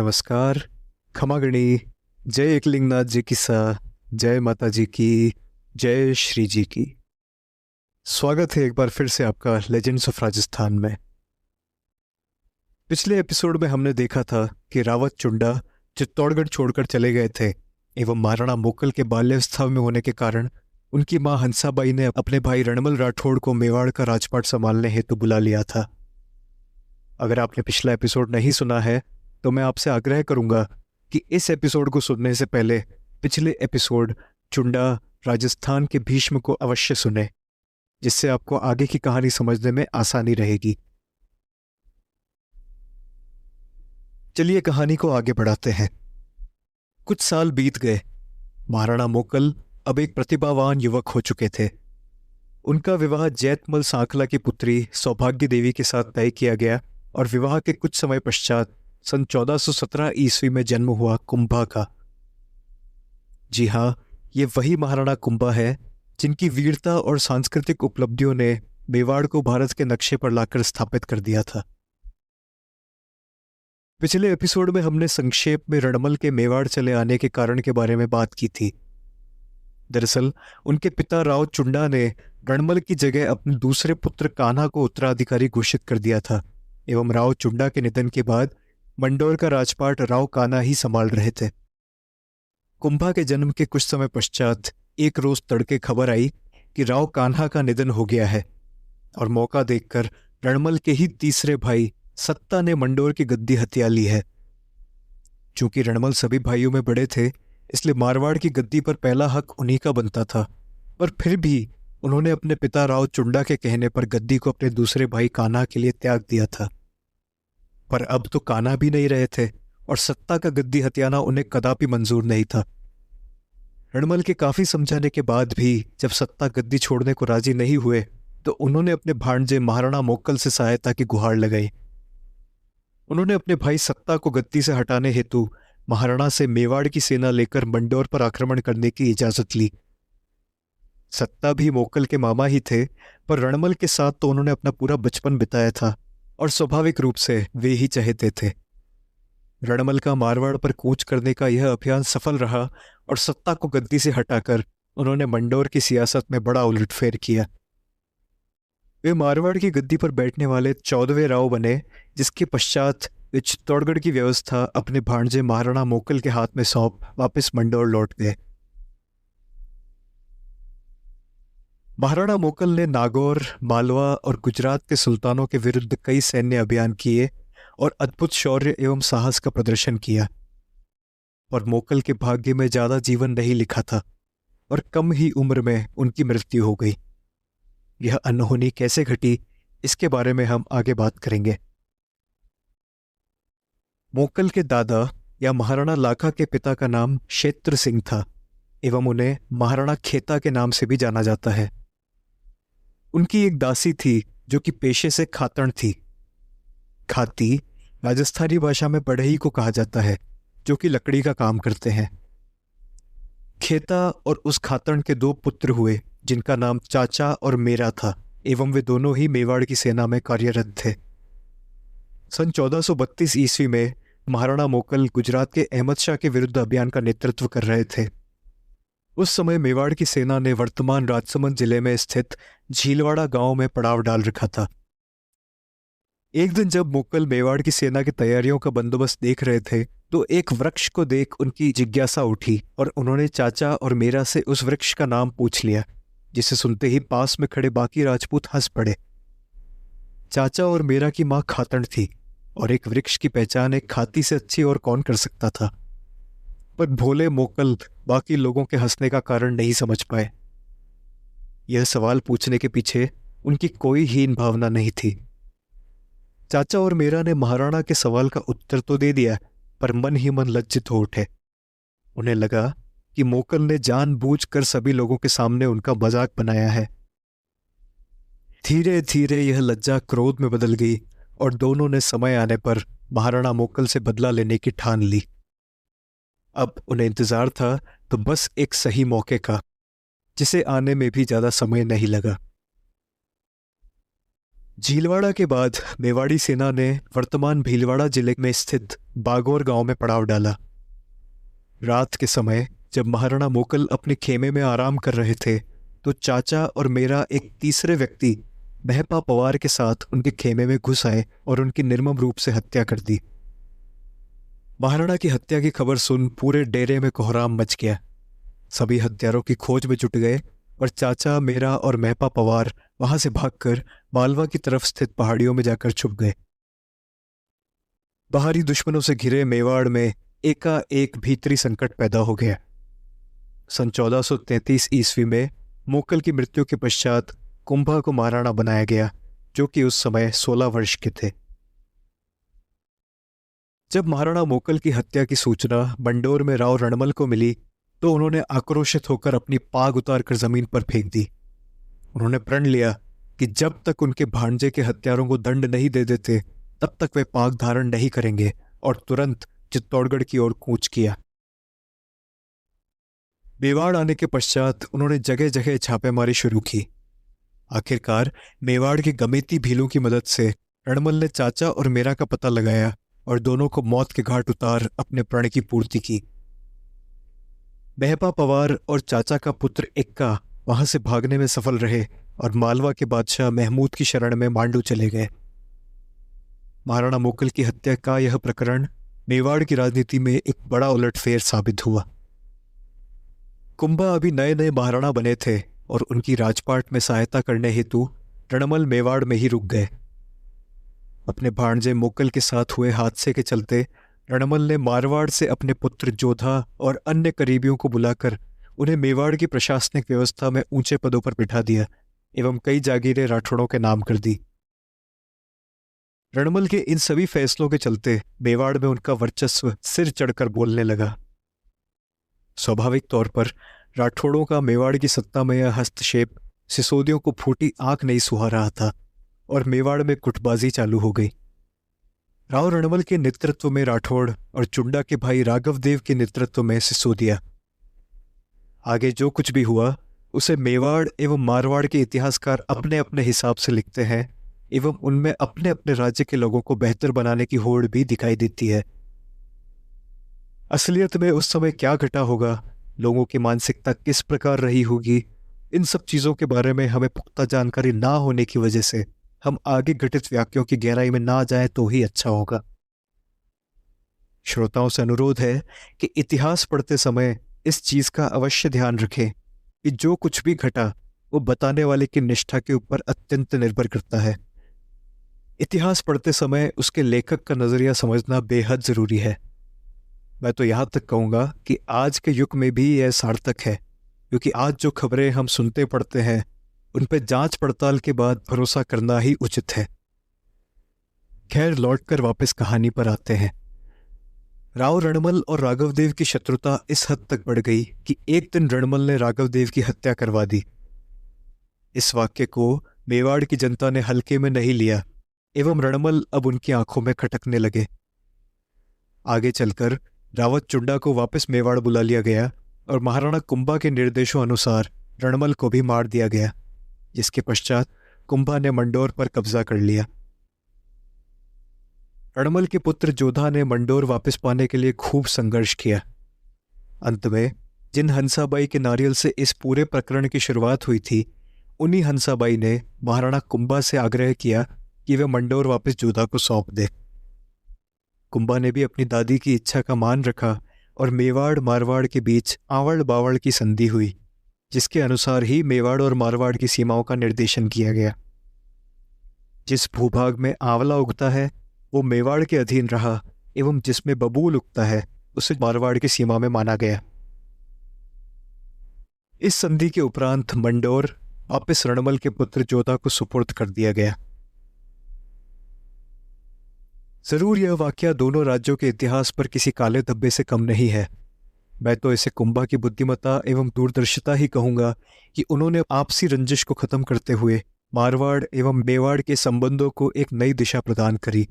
नमस्कार। खमागणी। जय एकलिंगनाथ जी की सा। जय माता जी की। जय श्री जी की। स्वागत है एक बार फिर से आपका लेजेंड्स ऑफ राजस्थान में। पिछले एपिसोड में हमने देखा था कि रावत चुंडा चित्तौड़गढ़ छोड़कर चले गए थे एवं महाराणा मोकल के बाल्यावस्था में होने के कारण उनकी मां हंसाबाई ने अपने भाई रणमल राठौड़ को मेवाड़ का राजपाट संभालने हेतु बुला लिया था। अगर आपने पिछला एपिसोड नहीं सुना है तो मैं आपसे आग्रह करूंगा कि इस एपिसोड को सुनने से पहले पिछले एपिसोड चुंडा राजस्थान के भीष्म को अवश्य सुने, जिससे आपको आगे की कहानी समझने में आसानी रहेगी। चलिए कहानी को आगे बढ़ाते हैं। कुछ साल बीत गए। महाराणा मोकल अब एक प्रतिभावान युवक हो चुके थे। उनका विवाह जैतमल सांखला की पुत्री सौभाग्य देवी के साथ तय किया गया और विवाह के कुछ समय पश्चात सन 1417 ईस्वी में जन्म हुआ कुंभा का। जी हाँ, ये वही महाराणा कुंभा है जिनकी वीरता और सांस्कृतिक उपलब्धियों ने मेवाड़ को भारत के नक्शे पर लाकर स्थापित कर दिया था। पिछले एपिसोड में हमने संक्षेप में रणमल के मेवाड़ चले आने के कारण के बारे में बात की थी। दरअसल उनके पिता राव चुंडा ने रणमल की जगह अपने दूसरे पुत्र कान्हा को उत्तराधिकारी घोषित कर दिया था एवं राव चुंडा के निधन के बाद मंडोर का राजपाट राव कान्हा ही संभाल रहे थे। कुंभा के जन्म के कुछ समय पश्चात एक रोज तड़के खबर आई कि राव कान्हा का निधन हो गया है और मौका देखकर रणमल के ही तीसरे भाई सत्ता ने मंडोर की गद्दी हथिया ली है। चूंकि रणमल सभी भाइयों में बड़े थे, इसलिए मारवाड़ की गद्दी पर पहला हक उन्हीं का बनता था, पर फिर भी उन्होंने अपने पिता राव चुंडा के कहने पर गद्दी को अपने दूसरे भाई कान्हा के लिए त्याग दिया था। पर अब तो कान्हा भी नहीं रहे थे और सत्ता का गद्दी हथियाना उन्हें कदापि मंजूर नहीं था। रणमल के काफी समझाने के बाद भी जब सत्ता गद्दी छोड़ने को राजी नहीं हुए तो उन्होंने अपने भांजे महाराणा मोकल से सहायता की गुहार लगाई। उन्होंने अपने भाई सत्ता को गद्दी से हटाने हेतु महाराणा से मेवाड़ की सेना लेकर मंडोर पर आक्रमण करने की इजाजत ली। सत्ता भी मोकल के मामा ही थे, पर रणमल के साथ तो उन्होंने अपना पूरा बचपन बिताया था और स्वाभाविक रूप से वे ही चाहते थे। रणमल का मारवाड़ पर कूच करने का यह अभियान सफल रहा और सत्ता को गद्दी से हटाकर उन्होंने मंडोर की सियासत में बड़ा उलटफेर किया। वे मारवाड़ की गद्दी पर बैठने वाले 14वें राव बने, जिसके पश्चात वे चित्तौड़गढ़ की व्यवस्था अपने भांजे महाराणा मोकल के हाथ में सौंप वापस मंडोर लौट गए। महाराणा मोकल ने नागौर, मालवा और गुजरात के सुल्तानों के विरुद्ध कई सैन्य अभियान किए और अद्भुत शौर्य एवं साहस का प्रदर्शन किया। और मोकल के भाग्य में ज्यादा जीवन नहीं लिखा था और कम ही उम्र में उनकी मृत्यु हो गई। यह अनहोनी कैसे घटी, इसके बारे में हम आगे बात करेंगे। मोकल के दादा या महाराणा लाखा के पिता का नाम क्षेत्र सिंह था एवं उन्हें महाराणा खेता के नाम से भी जाना जाता है। उनकी एक दासी थी जो कि पेशे से खातन थी। खाती राजस्थानी भाषा में बढ़ई को कहा जाता है, जो कि लकड़ी का काम करते हैं। खेता और उस खातन के 2 पुत्र हुए जिनका नाम चाचा और मेरा था एवं वे दोनों ही मेवाड़ की सेना में कार्यरत थे। सन 1432 ईस्वी में महाराणा मोकल गुजरात के अहमद शाह के विरुद्ध अभियान का नेतृत्व कर रहे थे। उस समय मेवाड़ की सेना ने वर्तमान राजसमंद जिले में स्थित झीलवाड़ा गांव में पड़ाव डाल रखा था। एक दिन जब मोकल मेवाड़ की सेना की तैयारियों का बंदोबस्त देख रहे थे तो एक वृक्ष को देख उनकी जिज्ञासा उठी और उन्होंने चाचा और मेरा से उस वृक्ष का नाम पूछ लिया, जिसे सुनते ही पास में खड़े बाकी राजपूत हंस पड़े। चाचा और मेरा की मां खातन थी और एक वृक्ष की पहचान एक खाती से अच्छी और कौन कर सकता था। पर भोले मोकल बाकी लोगों के हंसने का कारण नहीं समझ पाए। यह सवाल पूछने के पीछे उनकी कोई हीन भावना नहीं थी। चाचा और मेरा ने महाराणा के सवाल का उत्तर तो दे दिया, पर मन ही मन लज्जित हो उठे। उन्हें लगा कि मोकल ने जानबूझकर सभी लोगों के सामने उनका मजाक बनाया है। धीरे धीरे यह लज्जा क्रोध में बदल गई और दोनों ने समय आने पर महाराणा मोकल से बदला लेने की ठान ली। अब उन्हें इंतजार था तो बस एक सही मौके का, जिसे आने में भी ज्यादा समय नहीं लगा। झीलवाड़ा के बाद मेवाड़ी सेना ने वर्तमान भीलवाड़ा जिले में स्थित बागौर गांव में पड़ाव डाला। रात के समय जब महाराणा मोकल अपने खेमे में आराम कर रहे थे तो चाचा और मेरा एक तीसरे व्यक्ति महपा पवार के साथ उनके खेमे में घुस आए और उनकी निर्मम रूप से हत्या कर दी। महाराणा की हत्या की खबर सुन पूरे डेरे में कोहराम मच गया। सभी हत्यारों की खोज में जुट गए और चाचा, मेरा और महपा पवार वहां से भागकर मालवा की तरफ स्थित पहाड़ियों में जाकर छुप गए। बाहरी दुश्मनों से घिरे मेवाड़ में एकाएक भीतरी संकट पैदा हो गया। सन 1433 ईस्वी में मोकल की मृत्यु के पश्चात कुंभा को महाराणा बनाया गया, जो कि उस समय 16 वर्ष के थे। जब महाराणा मोकल की हत्या की सूचना मंडोर में राव रणमल को मिली तो उन्होंने आक्रोशित होकर अपनी पाग उतारकर जमीन पर फेंक दी। उन्होंने प्रण लिया कि जब तक उनके भांजे के हत्यारों को दंड नहीं दे देते तब तक वे पाग धारण नहीं करेंगे और तुरंत चित्तौड़गढ़ की ओर कूच किया। मेवाड़ आने के पश्चात उन्होंने जगह जगह छापेमारी शुरू की। आखिरकार मेवाड़ के गमेती भीलों की मदद से रणमल ने चाचा और मेरा का पता लगाया और दोनों को मौत के घाट उतार अपने प्रण की पूर्ति की। महपा पवार और चाचा का पुत्र इक्का वहां से भागने में सफल रहे और मालवा के बादशाह महमूद की शरण में मांडू चले गए। महाराणा मोकल की हत्या का यह प्रकरण मेवाड़ की राजनीति में एक बड़ा उलटफेर साबित हुआ। कुंभा अभी नए नए महाराणा बने थे और उनकी राजपाट में सहायता करने हेतु रणमल मेवाड़ में ही रुक गए। अपने भाणजे मोकल के साथ हुए हादसे के चलते रणमल ने मारवाड़ से अपने पुत्र जोधा और अन्य करीबियों को बुलाकर उन्हें मेवाड़ की प्रशासनिक व्यवस्था में ऊंचे पदों पर बिठा दिया एवं कई जागीरें राठौड़ों के नाम कर दी। रणमल के इन सभी फैसलों के चलते मेवाड़ में उनका वर्चस्व सिर चढ़कर बोलने लगा। स्वाभाविक तौर पर राठौड़ों का मेवाड़ की सत्ता में यह हस्तक्षेप सिसोदियों को फूटी आंख नहीं सुहा रहा था और मेवाड़ में गुटबाजी चालू हो गई। राव रणमल के नेतृत्व में राठौड़ और चुंडा के भाई राघव देव के नेतृत्व में सिसोदिया। आगे जो कुछ भी हुआ उसे मेवाड़ एवं मारवाड़ के इतिहासकार अपने अपने हिसाब से लिखते हैं एवं उनमें अपने अपने राज्य के लोगों को बेहतर बनाने की होड़ भी दिखाई देती है। असलियत में उस समय क्या घटा होगा, लोगों की मानसिकता किस प्रकार रही होगी, इन सब चीजों के बारे में हमें पुख्ता जानकारी ना होने की वजह से हम आगे घटित वाक्यों की गहराई में ना जाएं तो ही अच्छा होगा। श्रोताओं से अनुरोध है कि इतिहास पढ़ते समय इस चीज का अवश्य ध्यान रखें कि जो कुछ भी घटा वो बताने वाले की निष्ठा के ऊपर अत्यंत निर्भर करता है। इतिहास पढ़ते समय उसके लेखक का नजरिया समझना बेहद जरूरी है। मैं तो यहां तक कहूंगा कि आज के युग में भी यह सार्थक है, क्योंकि आज जो खबरें हम सुनते पढ़ते हैं उन पर जांच पड़ताल के बाद भरोसा करना ही उचित है। खैर, लौटकर वापस कहानी पर आते हैं। राव रणमल और राघवदेव की शत्रुता इस हद तक बढ़ गई कि एक दिन रणमल ने राघवदेव की हत्या करवा दी। इस वाक्य को मेवाड़ की जनता ने हल्के में नहीं लिया एवं रणमल अब उनकी आंखों में खटकने लगे। आगे चलकर रावत चुंडा को वापस मेवाड़ बुला लिया गया और महाराणा कुंभा के निर्देशों अनुसार रणमल को भी मार दिया गया, जिसके पश्चात कुंभा ने मंडोर पर कब्जा कर लिया। रणमल के पुत्र जोधा ने मंडोर वापस पाने के लिए खूब संघर्ष किया। अंत में जिन हंसाबाई के नारियल से इस पूरे प्रकरण की शुरुआत हुई थी, उन्हीं हंसाबाई ने महाराणा कुंभा से आग्रह किया कि वे मंडोर वापस जोधा को सौंप दे। कुंभा ने भी अपनी दादी की इच्छा का मान रखा और मेवाड़ मारवाड़ के बीच आवड़ बावड़ की संधि हुई, जिसके अनुसार ही मेवाड़ और मारवाड़ की सीमाओं का निर्देशन किया गया। जिस भूभाग में आंवला उगता है वो मेवाड़ के अधीन रहा एवं जिसमें बबूल उगता है उसे मारवाड़ की सीमा में माना गया। इस संधि के उपरांत मंडोर वापस रणमल के पुत्र जोधा को सुपुर्द कर दिया गया। जरूर यह वाकया दोनों राज्यों के इतिहास पर किसी काले धब्बे से कम नहीं है। मैं तो इसे कुंभा की बुद्धिमत्ता एवं दूरदर्शिता ही कहूंगा कि उन्होंने आपसी रंजिश को खत्म करते हुए मारवाड़ एवं मेवाड़ के संबंधों को एक नई दिशा प्रदान करी।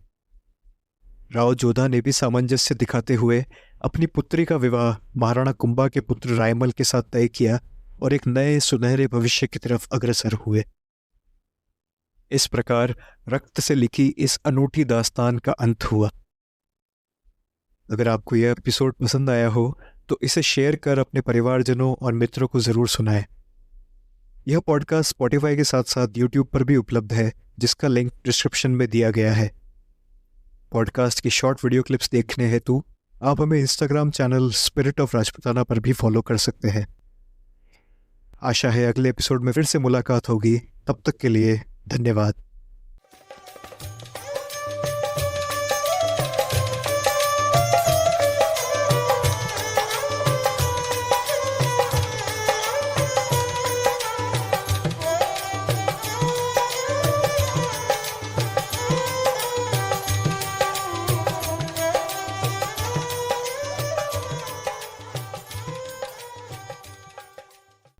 राव जोधा ने भी सामंजस्य दिखाते हुए अपनी पुत्री का विवाह महाराणा कुंभा के पुत्र रायमल के साथ तय किया और एक नए सुनहरे भविष्य की तरफ अग्रसर हुए। इस प्रकार रक्त से लिखी इस अनूठी दास्तान का अंत हुआ। अगर आपको यह एपिसोड पसंद आया हो तो इसे शेयर कर अपने परिवारजनों और मित्रों को ज़रूर सुनाएं। यह पॉडकास्ट स्पॉटिफाई के साथ साथ यूट्यूब पर भी उपलब्ध है, जिसका लिंक डिस्क्रिप्शन में दिया गया है। पॉडकास्ट की शॉर्ट वीडियो क्लिप्स देखने हेतु आप हमें Instagram channel spirit of Rajputana पर भी फॉलो कर सकते हैं। आशा है अगले एपिसोड में फिर से मुलाकात होगी। तब तक के लिए धन्यवाद।